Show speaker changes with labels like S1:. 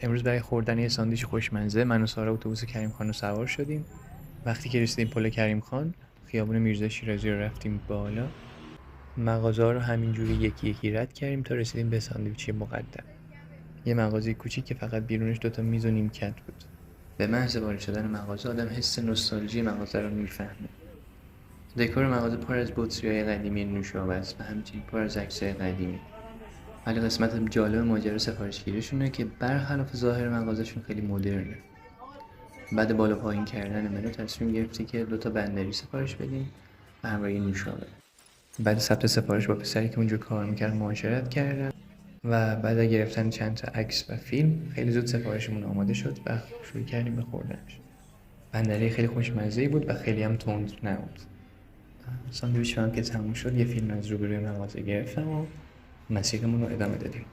S1: امروز برای خوردن یه ساندویچ خوشمزه من و سارا اتوبوس کریم خان رو سوار شدیم. وقتی که رسیدیم پل کریم خان، خیابون میرزا شیرازی رو رفتیم بالا. مغازه‌ها رو همینجوری یکی یکی رد کردیم تا رسیدیم به ساندویچی مقدم. یه مغازه کوچیک که فقط بیرونش دوتا میز و نیمکت بود. به محض وارد شدن مغازه آدم حس نوستالژی مغازه رو میفهمه. دکور مغازه پر از بطری‌های قدیمی نوشابه است و همچنین پر از عکسای قدیمی. ولی قسمت جالب ماجرا سفارشگیریشونه که برخلاف ظاهر مغازهشون خیلی مدرنه. بعد بالا پایین کردن منو تصمیم گرفتی که دوتا بندری سفارش بدیم و همراه نوشابه. بعد ثبت سفارش با پسری که اونجا کار میکرد معاشرت کردم و بعد از گرفتن چند تا عکس و فیلم خیلی زود سفارشمون آماده شد و شروع کردیم به خوردنش. بندری خیلی خوشمزه‌ای بود و خیلی هم تند نبود. ساندویچ هم که تموم شد یه فیلم از روبروی مغازه گرفتم و مسیرمون رو ادامه دادیم.